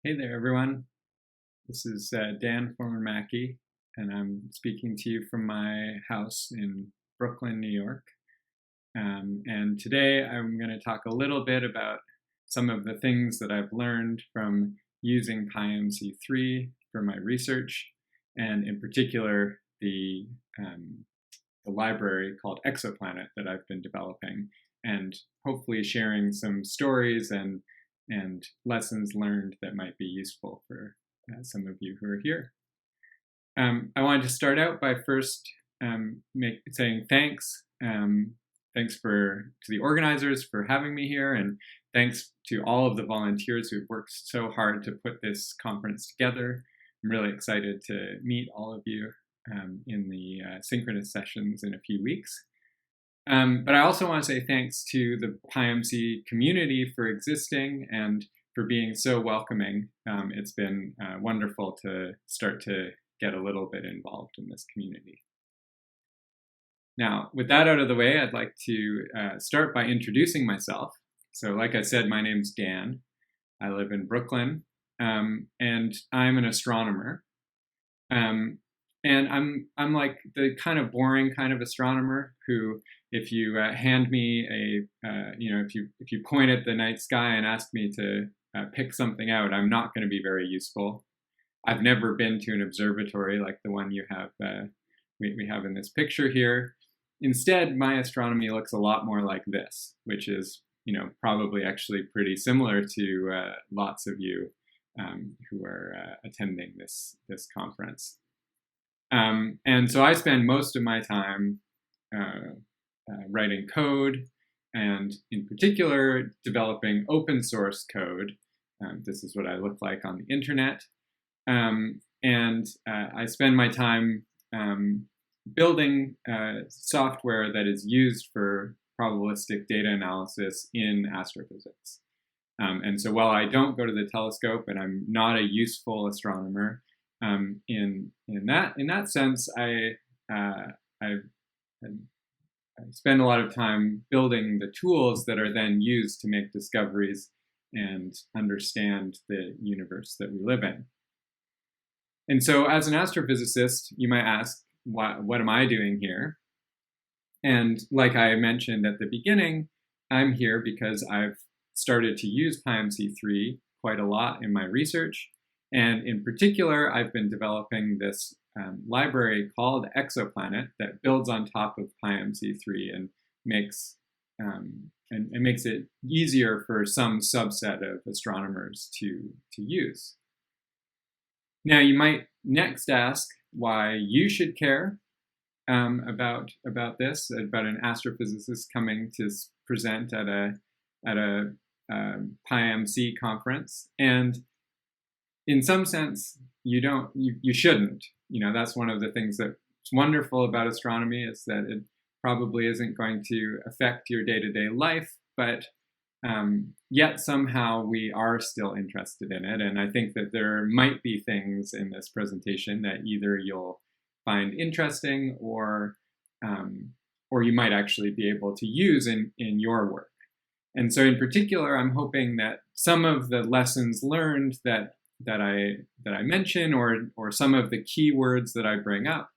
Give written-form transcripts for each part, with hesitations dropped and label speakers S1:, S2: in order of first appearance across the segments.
S1: Hey there, everyone. This is Dan Foreman-Mackey, and I'm speaking to you from my house in Brooklyn, New York. And today I'm going to talk a little bit about some of the things that I've learned from using PyMC3 for my research, and in particular the library called Exoplanet that I've been developing, and hopefully sharing some stories and lessons learned that might be useful for some of you who are here. I wanted to start out by first saying thanks. Thanks to the organizers for having me here, and thanks to all of the volunteers who've worked so hard to put this conference together. I'm really excited to meet all of you in the synchronous sessions in a few weeks. But I also want to say thanks to the PyMC community for existing and for being so welcoming. It's been wonderful to start to get a little bit involved in this community. Now, with that out of the way, I'd like to start by introducing myself. So like I said, my name's Dan. I live in Brooklyn, and I'm an astronomer. And I'm like the kind of boring kind of astronomer who, if you hand me if you point at the night sky and ask me to pick something out, I'm not going to be very useful. I've never been to an observatory like the one you have we have in this picture here. Instead, my astronomy looks a lot more like this, which is probably actually pretty similar to lots of you who are attending this conference. And so I spend most of my time writing code, and in particular, developing open source code. This is what I look like on the internet. I spend my time building software that is used for probabilistic data analysis in astrophysics. And so while I don't go to the telescope and I'm not a useful astronomer, in that sense, I spend a lot of time building the tools that are then used to make discoveries and understand the universe that we live in. And so as an astrophysicist, you might ask, what am I doing here? And like I mentioned at the beginning, I'm here because I've started to use PyMC3 quite a lot in my research. And in particular, I've been developing this library called Exoplanet that builds on top of PyMC3 and makes it easier for some subset of astronomers to use. Now, you might next ask why you should care about this, about an astrophysicist coming to present at a PyMC conference. And in some sense, you shouldn't. That's one of the things that's wonderful about astronomy, is that it probably isn't going to affect your day-to-day life, but yet somehow we are still interested in it. And I think that there might be things in this presentation that either you'll find interesting or you might actually be able to use in your work. And so in particular, I'm hoping that some of the lessons learned that I mention, or some of the keywords that I bring up,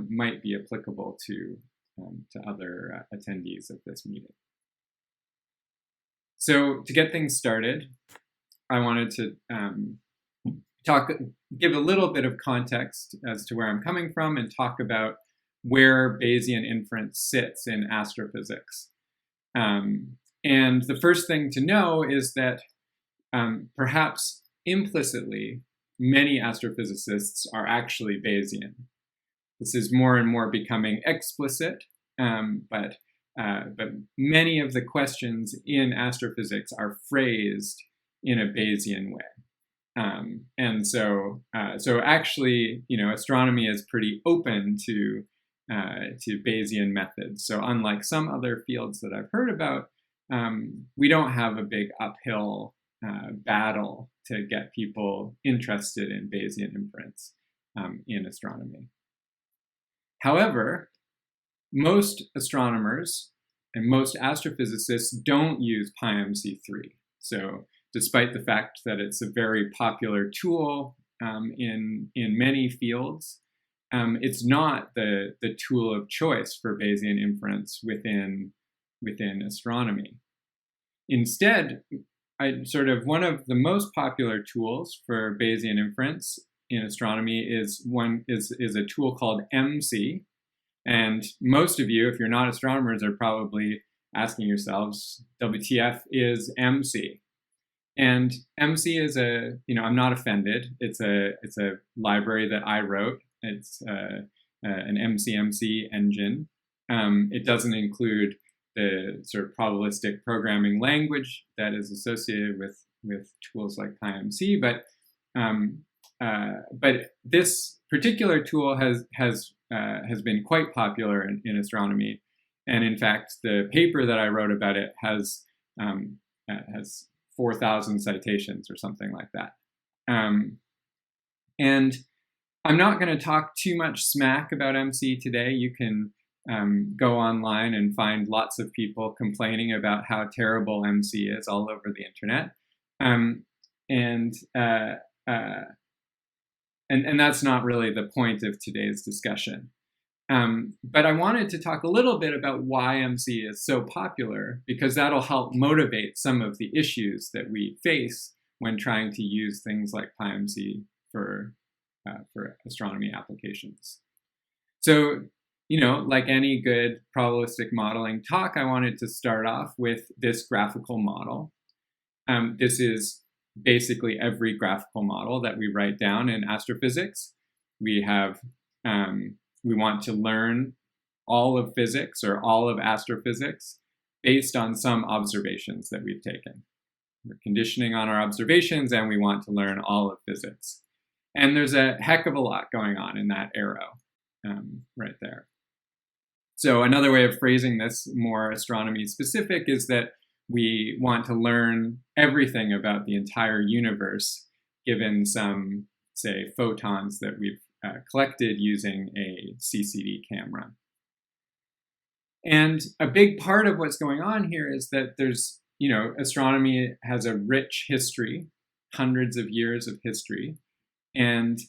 S1: might be applicable to other attendees of this meeting. So to get things started, I wanted to give a little bit of context as to where I'm coming from, and talk about where Bayesian inference sits in astrophysics. And the first thing to know is that perhaps implicitly, many astrophysicists are actually Bayesian. This is more and more becoming explicit, but many of the questions in astrophysics are phrased in a Bayesian way. And so actually, astronomy is pretty open to Bayesian methods. So unlike some other fields that I've heard about, we don't have a big uphill battle to get people interested in Bayesian inference in astronomy. However, most astronomers and most astrophysicists don't use PyMC3. So despite the fact that it's a very popular tool in many fields. It's not the tool of choice for Bayesian inference within astronomy. Instead, one of the most popular tools for Bayesian inference in astronomy is a tool called MC. And most of you, if you're not astronomers, are probably asking yourselves, WTF is MC? And MC is I'm not offended. It's a library that I wrote. It's an MCMC engine. It doesn't include the sort of probabilistic programming language that is associated with tools like PyMC, but this particular tool has been quite popular in astronomy, and in fact, the paper that I wrote about it has 4,000 citations or something like that. And I'm not going to talk too much smack about MC today. You can go online and find lots of people complaining about how terrible MC is all over the internet, and that's not really the point of today's discussion. But I wanted to talk a little bit about why MC is so popular, because that'll help motivate some of the issues that we face when trying to use things like PyMC for astronomy applications. So, like any good probabilistic modeling talk, I wanted to start off with this graphical model. This is basically every graphical model that we write down in astrophysics. We want to learn all of physics or all of astrophysics based on some observations that we've taken. We're conditioning on our observations, and we want to learn all of physics. And there's a heck of a lot going on in that arrow right there. So another way of phrasing this more astronomy specific is that we want to learn everything about the entire universe given some, say, photons that we've collected using a CCD camera. And a big part of what's going on here is that there's, astronomy has a rich history, hundreds of years of history, and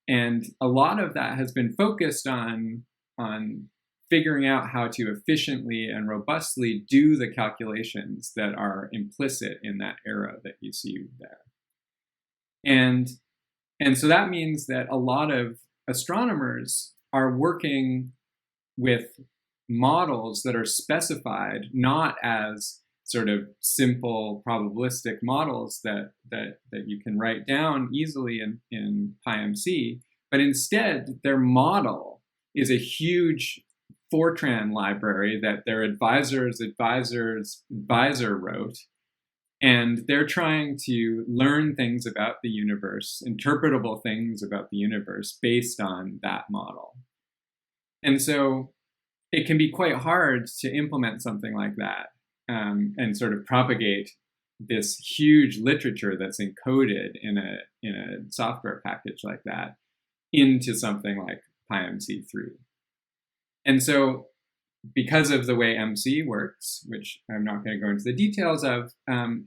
S1: a lot of that has been focused on figuring out how to efficiently and robustly do the calculations that are implicit in that arrow that you see there. And so that means that a lot of astronomers are working with models that are specified not as sort of simple probabilistic models that you can write down easily in PyMC, but instead their model is a huge Fortran library that their advisor's advisor wrote, and they're trying to learn things about the universe, interpretable things about the universe based on that model. And so it can be quite hard to implement something like that and sort of propagate this huge literature that's encoded in a software package like that into something like PyMC3. And so because of the way MC works, which I'm not going to go into the details of,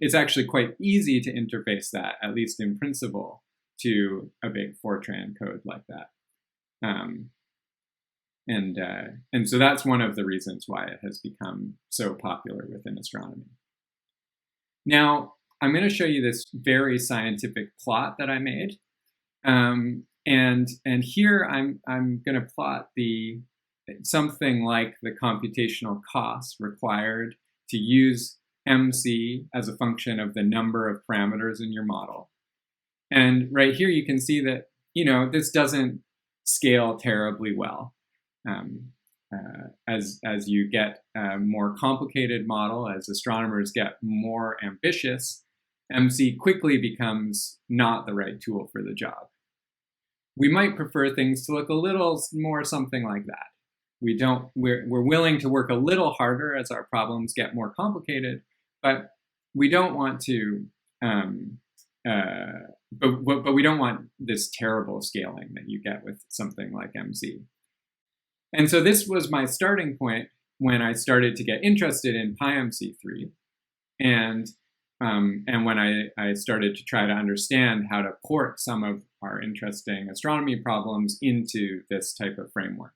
S1: it's actually quite easy to interface that, at least in principle, to a big Fortran code like that. And so that's one of the reasons why it has become so popular within astronomy. Now, I'm going to show you this very scientific plot that I made. And here I'm going to plot something like the computational costs required to use MC as a function of the number of parameters in your model. And right here you can see that, this doesn't scale terribly well. As you get a more complicated model, as astronomers get more ambitious, MC quickly becomes not the right tool for the job. We might prefer things to look a little more something like that. We're willing to work a little harder as our problems get more complicated, but we don't want to, but we don't want this terrible scaling that you get with something like MC. And so this was my starting point when I started to get interested in PyMC3. And and when I started to try to understand how to port some of our interesting astronomy problems into this type of framework.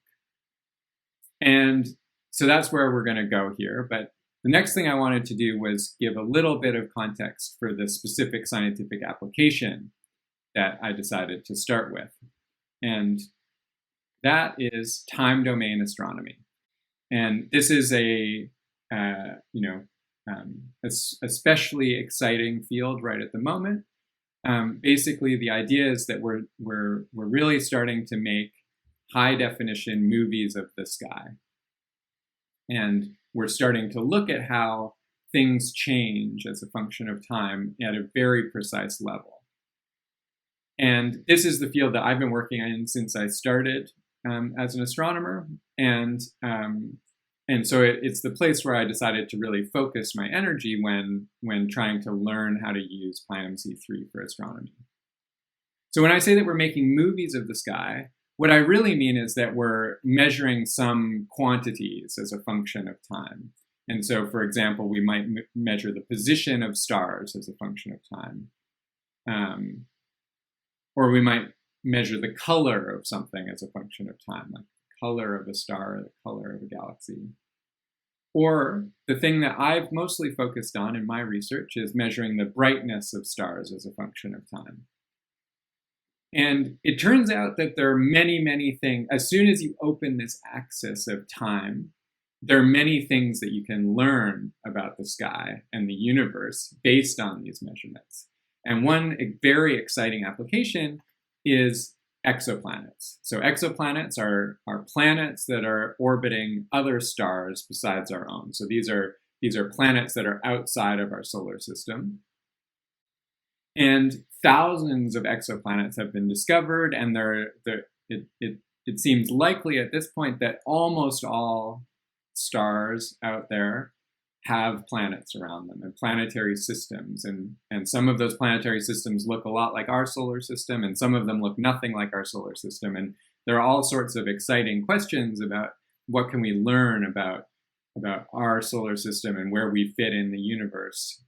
S1: And so that's where we're going to go here. But the next thing I wanted to do was give a little bit of context for the specific scientific application that I decided to start with. And that is time domain astronomy. And this is a especially exciting field right at the moment. Basically, the idea is that we're really starting to make high definition movies of the sky. And we're starting to look at how things change as a function of time at a very precise level. And this is the field that I've been working in since I started as an astronomer. And so it's the place where I decided to really focus my energy when trying to learn how to use PyMC 3 for astronomy. So when I say that we're making movies of the sky, what I really mean is that we're measuring some quantities as a function of time. And so, for example, we might measure the position of stars as a function of time. Or we might measure the color of something as a function of time, like the color of a star or the color of a galaxy. Or the thing that I've mostly focused on in my research is measuring the brightness of stars as a function of time. And it turns out that there are many, many things. As soon as you open this axis of time, there are many things that you can learn about the sky and the universe based on these measurements. And one very exciting application is exoplanets. So exoplanets are planets that are orbiting other stars besides our own. So these are planets that are outside of our solar system. And thousands of exoplanets have been discovered, and it seems likely at this point that almost all stars out there have planets around them and planetary systems. And some of those planetary systems look a lot like our solar system, and some of them look nothing like our solar system. And there are all sorts of exciting questions about what can we learn about our solar system and where we fit in the universe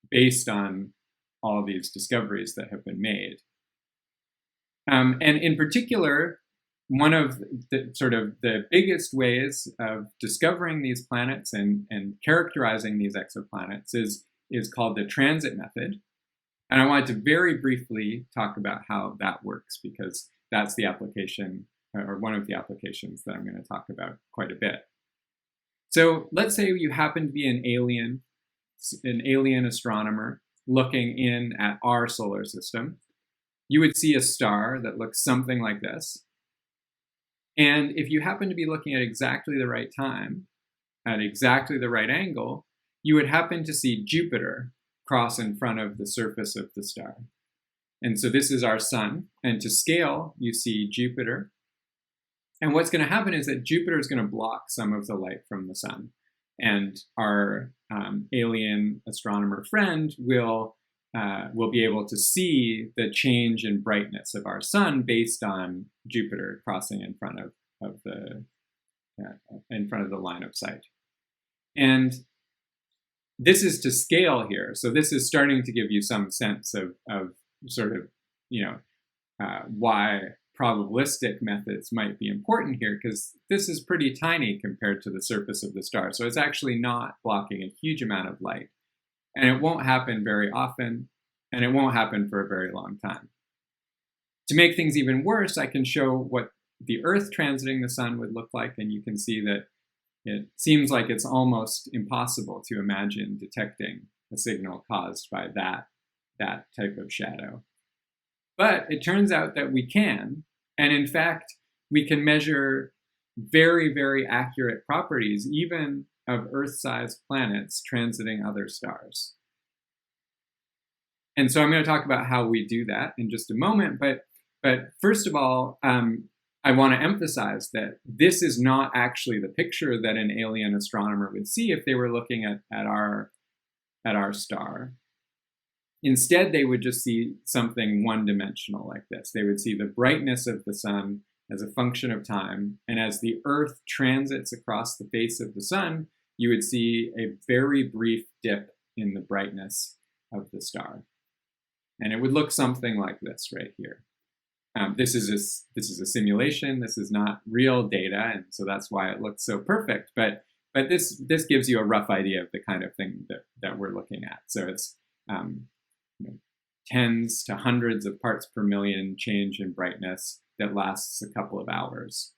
S1: based on all these discoveries that have been made. And in particular, one of the biggest ways of discovering these planets and characterizing these exoplanets is called the transit method. And I wanted to very briefly talk about how that works, because that's the application, or one of the applications that I'm going to talk about quite a bit. So let's say you happen to be an alien astronomer looking in at our solar system. You would see a star that looks something like this. And if you happen to be looking at exactly the right time, at exactly the right angle, you would happen to see Jupiter cross in front of the surface of the star. And so this is our sun. And to scale, you see Jupiter. And what's going to happen is that Jupiter is going to block some of the light from the sun. And our alien astronomer friend will be able to see the change in brightness of our sun based on Jupiter crossing in front of the line of sight. And this is to scale here. So this is starting to give you some sense of why probabilistic methods might be important here, because this is pretty tiny compared to the surface of the star. So it's actually not blocking a huge amount of light. And it won't happen very often, and it won't happen for a very long time. To make things even worse, I can show what the Earth transiting the sun would look like, and you can see that it seems like it's almost impossible to imagine detecting a signal caused by that type of shadow. But it turns out that we can, and in fact, we can measure very, very accurate properties, even of Earth-sized planets transiting other stars. And so I'm going to talk about how we do that in just a moment. But first of all, I want to emphasize that this is not actually the picture that an alien astronomer would see if they were looking at our star. Instead, they would just see something one-dimensional like this. They would see the brightness of the sun as a function of time. And as the Earth transits across the face of the sun, you would see a very brief dip in the brightness the star. And it would look something like this right here. This is a simulation. This is not real data, and so that's why it looks so perfect. But this gives you a rough idea of the kind of thing that we're looking at. So it's tens to hundreds of parts per million change in brightness that lasts a couple of hours.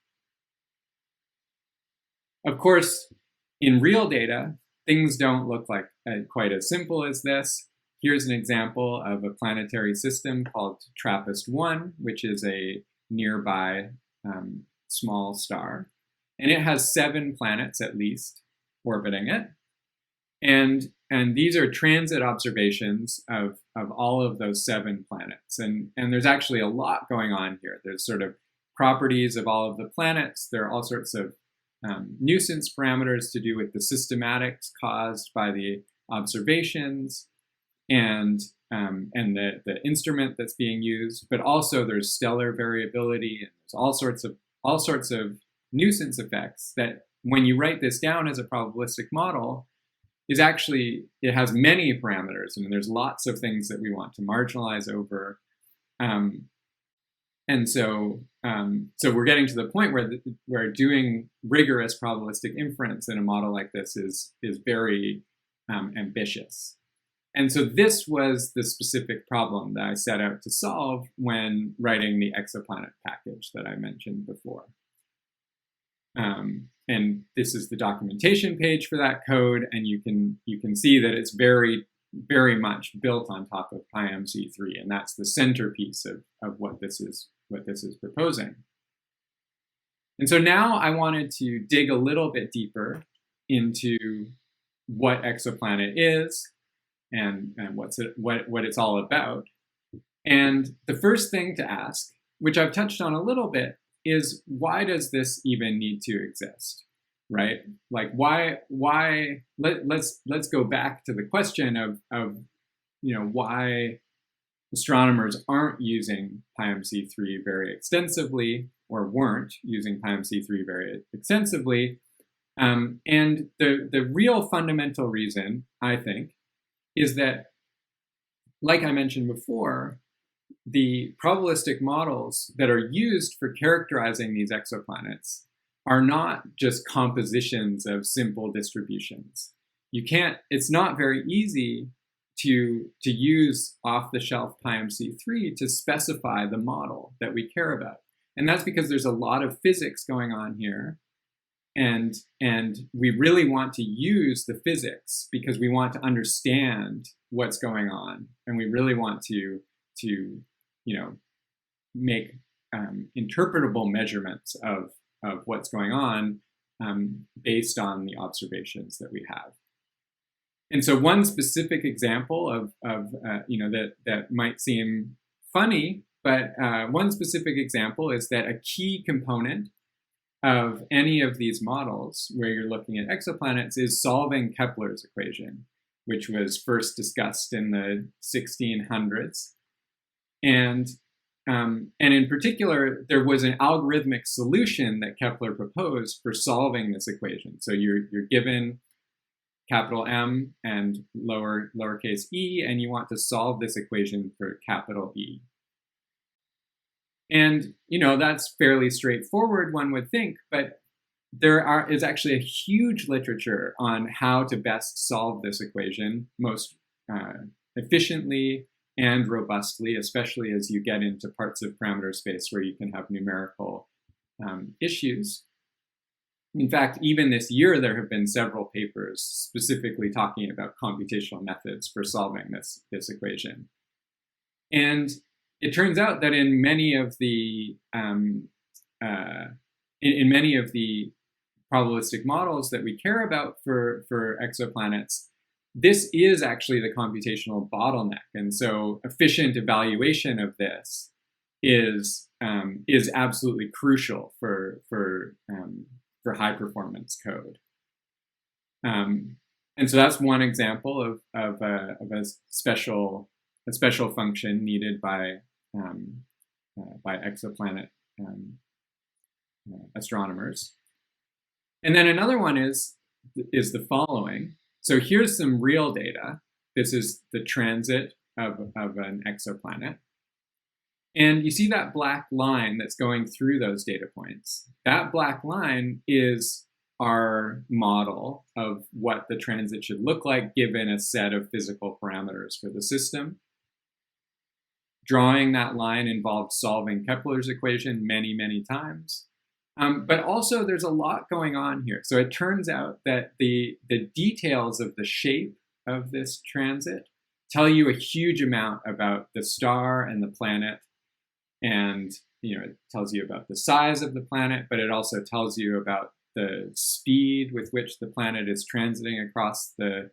S1: Of course, in real data, things don't look like quite as simple as this. Here's an example of a planetary system called TRAPPIST-1, which is a nearby small star. And it has 7 planets at least orbiting it. And these are transit observations of all of those 7 planets. And there's actually a lot going on here. There's sort of properties of all of the planets. There are all sorts of nuisance parameters to do with the systematics caused by the observations and the instrument that's being used, but also there's stellar variability and there's all sorts of nuisance effects that when you write this down as a probabilistic model is actually, it has many parameters and there's lots of things that we want to marginalize over. And so we're getting to the point where doing rigorous probabilistic inference in a model like this is very ambitious. And so this was the specific problem that I set out to solve when writing the exoplanet package that I mentioned before. And this is the documentation page for that code, and you can see that it's very, very much built on top of PyMC3, and that's the centerpiece of what this is proposing. And so now I wanted to dig a little bit deeper into what exoplanet is and what it's all about. And the first thing to ask, which I've touched on a little bit, is why does this even need to exist, right? Like let's go back to the question of why astronomers aren't using PyMC3 very extensively, or weren't using PyMC3 very extensively. And the real fundamental reason, I think, is that, like I mentioned before, the probabilistic models that are used for characterizing these exoplanets are not just compositions of simple distributions. It's not very easy to use off-the-shelf PyMC3 to specify the model that we care about. And that's because there's a lot of physics going on here. And we really want to use the physics because we want to understand what's going on. And we really want to make interpretable measurements of what's going on based on the observations that we have. And so one specific example that might seem funny, but one specific example is that a key component of any of these models where you're looking at exoplanets is solving Kepler's equation, which was first discussed in the 1600s. And in particular, there was an algorithmic solution that Kepler proposed for solving this equation. So you're given capital M and lowercase e, and you want to solve this equation for capital E. And that's fairly straightforward, one would think, but there is actually a huge literature on how to best solve this equation most efficiently and robustly, especially as you get into parts of parameter space where you can have numerical issues. In fact, even this year, there have been several papers specifically talking about computational methods for solving this equation. And it turns out that in many of the probabilistic models that we care about for exoplanets, this is actually the computational bottleneck. And so efficient evaluation of this is absolutely crucial for high performance code. And so that's one example of a special function needed by exoplanet astronomers. And then another one is the following. So here's some real data this is the transit of an exoplanet. And you see that black line that's going through those data points. That black line is our model of what the transit should look like given a set of physical parameters for the system. Drawing that line involved solving Kepler's equation many, many times. But also there's a lot going on here. So it turns out that the details of the shape of this transit tell you a huge amount about the star and the planet. And it tells you about the size of the planet, but it also tells you about the speed with which the planet is transiting across the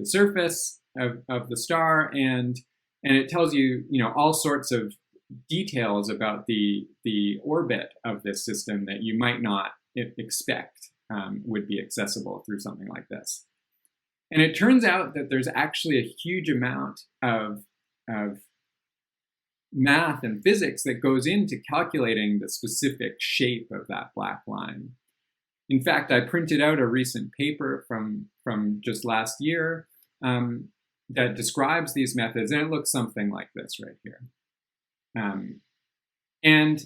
S1: surface of the star, and it tells you all sorts of details about the orbit of this system that you might not expect would be accessible through something like this. And it turns out that there's actually a huge amount of math and physics that goes into calculating the specific shape of that black line. In fact, I printed out a recent paper from just last year that describes these methods, and it looks something like this right here. And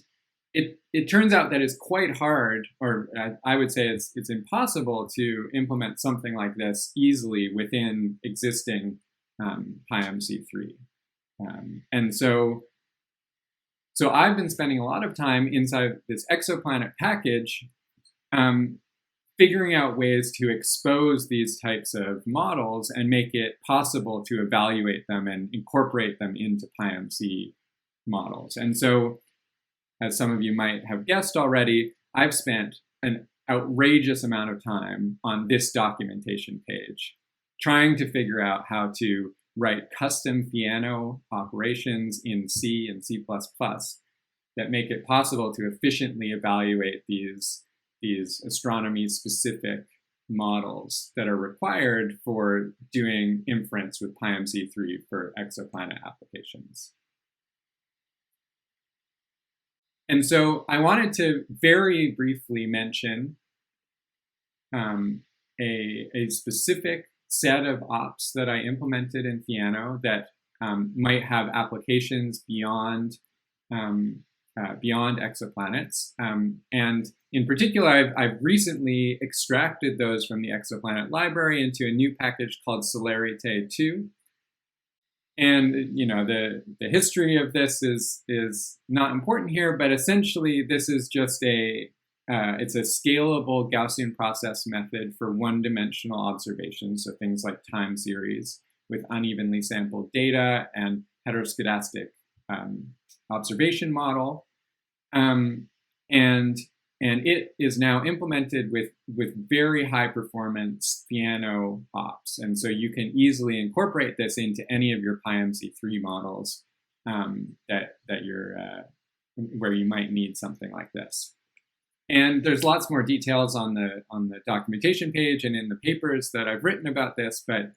S1: it turns out that it's quite hard, or I would say it's impossible to implement something like this easily within existing PyMC3. And so I've been spending a lot of time inside this exoplanet package figuring out ways to expose these types of models and make it possible to evaluate them and incorporate them into PyMC models. And so, as some of you might have guessed already, I've spent an outrageous amount of time on this documentation page, trying to figure out how to write custom Theano operations in C and C++ that make it possible to efficiently evaluate these astronomy-specific models that are required for doing inference with PyMC3 for exoplanet applications. And so I wanted to very briefly mention a specific set of ops that I implemented in Theano that might have applications beyond exoplanets. And in particular, I've recently extracted those from the exoplanet library into a new package called Solarite II. And the history of this is not important here, but essentially this is just it's a scalable Gaussian process method for one-dimensional observations, so things like time series with unevenly sampled data and heteroscedastic observation model, and it is now implemented with very high performance Theano ops, and so you can easily incorporate this into any of your PyMC3 models that you're where you might need something like this. And there's lots more details on the documentation page and in the papers that I've written about this, but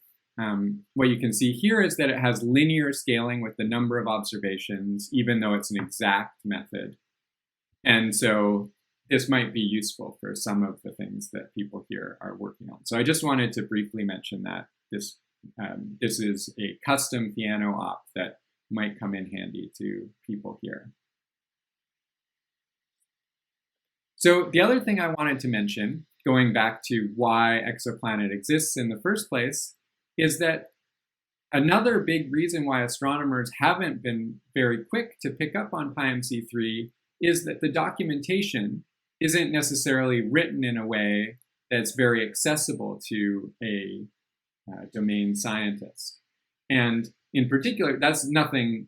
S1: what you can see here is that it has linear scaling with the number of observations, even though it's an exact method. And so this might be useful for some of the things that people here are working on. So I just wanted to briefly mention that this is a custom Theano op that might come in handy to people here. So the other thing I wanted to mention, going back to why exoplanet exists in the first place, is that another big reason why astronomers haven't been very quick to pick up on PyMC3 is that the documentation isn't necessarily written in a way that's very accessible to a domain scientist. And in particular, that's nothing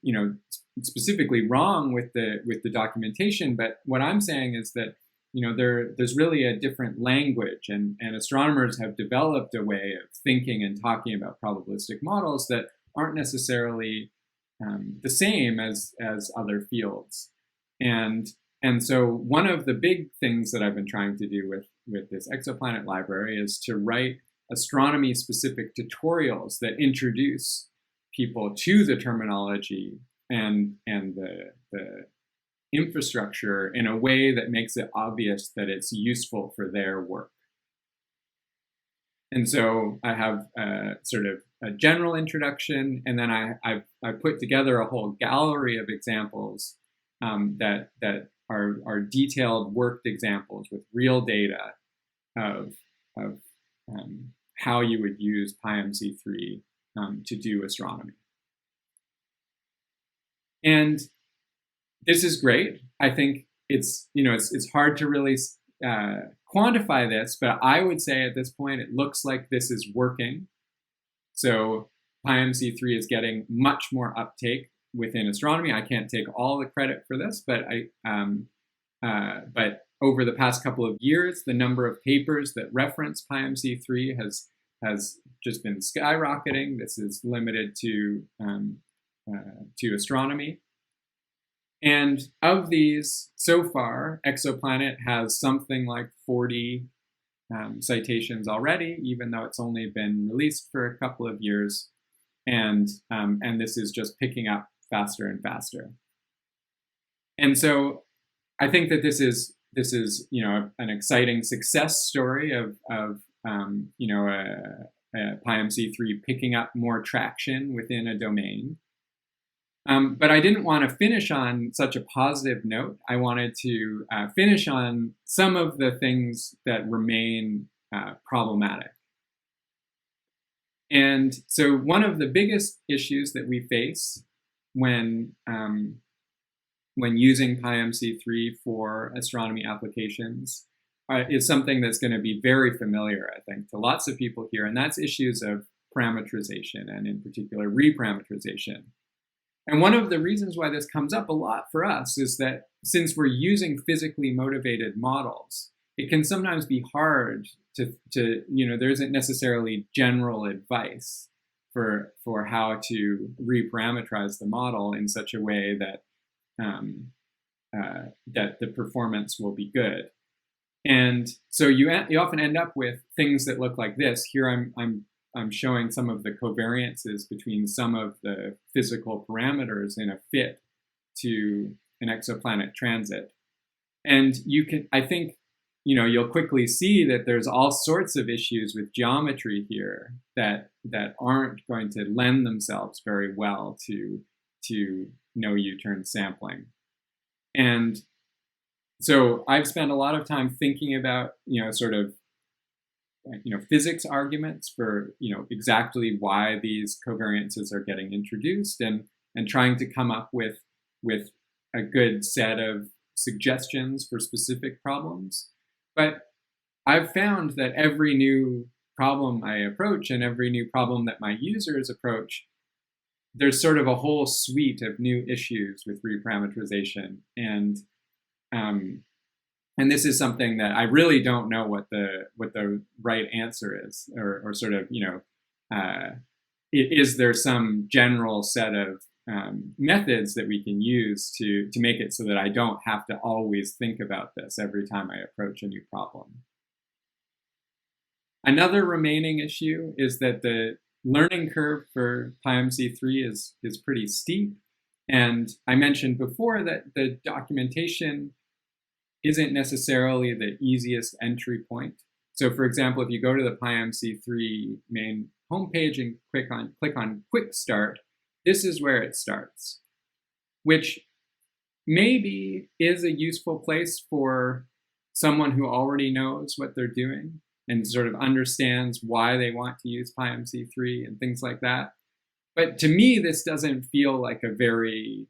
S1: specifically wrong with the documentation, but what I'm saying is that there's really a different language, and astronomers have developed a way of thinking and talking about probabilistic models that aren't necessarily the same as other fields. And so one of the big things that I've been trying to do with this exoplanet library is to write astronomy-specific tutorials that introduce people to the terminology and the infrastructure in a way that makes it obvious that it's useful for their work. And so I have sort of a general introduction, and then I put together a whole gallery of examples that are detailed worked examples with real data of how you would use PyMC3 to do astronomy. And this is great. I think it's hard to really quantify this, but I would say at this point it looks like this is working. So PyMC3 is getting much more uptake within astronomy. I can't take all the credit for this, but but over the past couple of years, the number of papers that reference PyMC3 has just been skyrocketing. This is limited to astronomy. And of these, so far, Exoplanet has something like 40 citations already, even though it's only been released for a couple of years. And this is just picking up faster and faster. And so I think that this is an exciting success story of PyMC3 picking up more traction within a domain. But I didn't want to finish on such a positive note. I wanted to finish on some of the things that remain problematic. And so one of the biggest issues that we face when using PyMC3 for astronomy applications is something that's going to be very familiar, I think, to lots of people here, and that's issues of parametrization, and in particular reparameterization. And one of the reasons why this comes up a lot for us is that since we're using physically motivated models, it can sometimes be hard to there isn't necessarily general advice for how to reparameterize the model in such a way that that the performance will be good. And so you often end up with things that look like this. Here I'm showing some of the covariances between some of the physical parameters in a fit to an exoplanet transit. And I think, you'll quickly see that there's all sorts of issues with geometry here that aren't going to lend themselves very well to no U-turn sampling. And so I've spent a lot of time thinking about, physics arguments for, exactly why these covariances are getting introduced, and trying to come up with a good set of suggestions for specific problems. But I've found that every new problem I approach and every new problem that my users approach, there's sort of a whole suite of new issues with reparameterization. And this is something that I really don't know what the right answer is, or sort of, is there some general set of methods that we can use to make it so that I don't have to always think about this every time I approach a new problem. Another remaining issue is that the learning curve for PyMC3 is pretty steep. And I mentioned before that the documentation isn't necessarily the easiest entry point. So for example, if you go to the PyMC3 main homepage and click on Quick Start, this is where it starts, which maybe is a useful place for someone who already knows what they're doing and sort of understands why they want to use PyMC3 and things like that. But to me, this doesn't feel like a very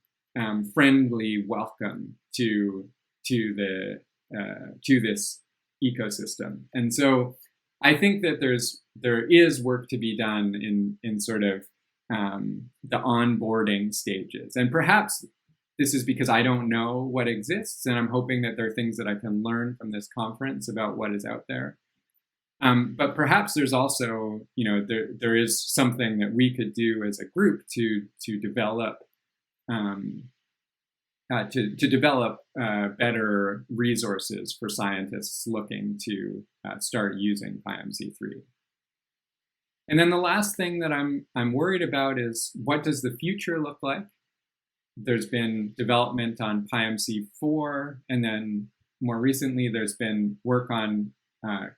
S1: friendly welcome to this ecosystem. And so I think that there is work to be done in sort of the onboarding stages. And perhaps this is because I don't know what exists, and I'm hoping that there are things that I can learn from this conference about what is out there. But perhaps there's also, there is something that we could do as a group to develop better resources for scientists looking to start using PyMC3. And then the last thing that I'm worried about is, what does the future look like? There's been development on PyMC4, and then more recently there's been work on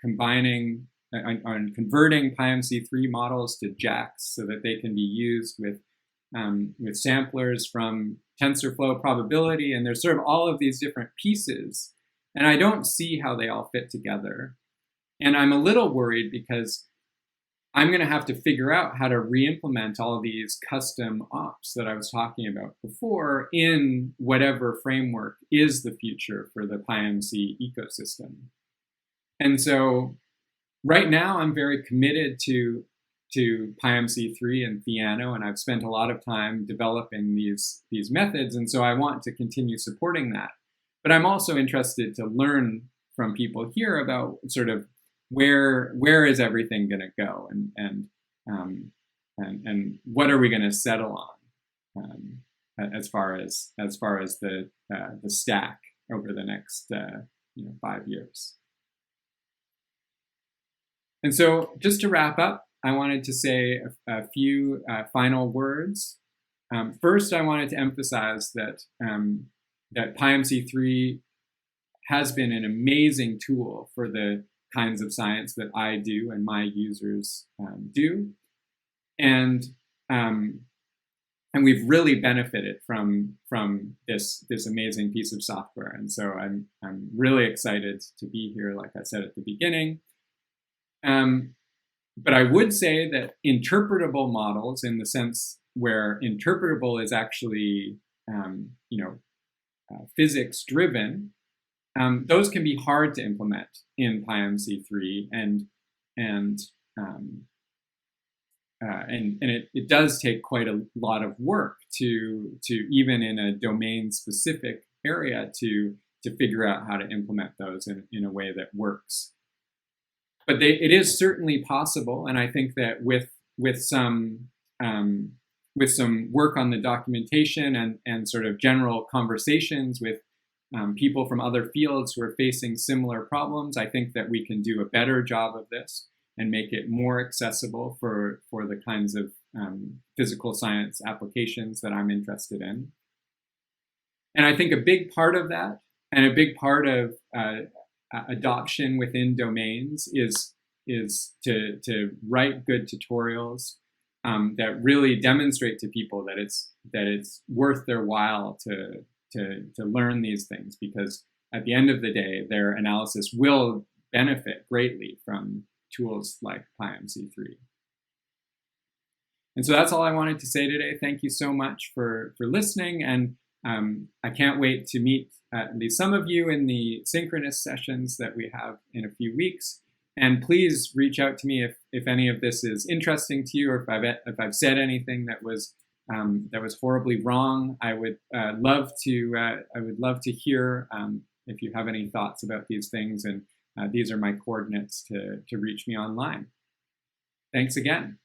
S1: combining on converting PyMC3 models to JAX so that they can be used with samplers from TensorFlow probability. And there's sort of all of these different pieces. And I don't see how they all fit together. And I'm a little worried because I'm going to have to figure out how to re-implement all of these custom ops that I was talking about before in whatever framework is the future for the PyMC ecosystem. And so right now I'm very committed to PyMC3 and Theano, and I've spent a lot of time developing these methods, and so I want to continue supporting that. But I'm also interested to learn from people here about sort of where is everything going to go, and what are we going to settle on as far as the stack over the next 5 years. And so, just to wrap up, I wanted to say a few final words. First, I wanted to emphasize that PyMC3 has been an amazing tool for the kinds of science that I do and my users do, and we've really benefited from this amazing piece of software. And so I'm really excited to be here, like I said at the beginning. But I would say that interpretable models, in the sense where interpretable is actually physics driven, those can be hard to implement in PyMC3, and it does take quite a lot of work to even in a domain specific area to figure out how to implement those in a way that works. But it is certainly possible, and I think that with some work on the documentation and sort of general conversations with people from other fields who are facing similar problems, I think that we can do a better job of this and make it more accessible for the kinds of physical science applications that I'm interested in. And I think a big part of that, and a big part of adoption within domains, is to write good tutorials that really demonstrate to people that it's worth their while to learn these things, because at the end of the day, their analysis will benefit greatly from tools like PyMC3. And so that's all I wanted to say today. Thank you so much for listening, and I can't wait to meet at least some of you in the synchronous sessions that we have in a few weeks. And please reach out to me if any of this is interesting to you, or if I've said anything that was horribly wrong. I would love to hear if you have any thoughts about these things, and these are my coordinates to reach me online. Thanks again.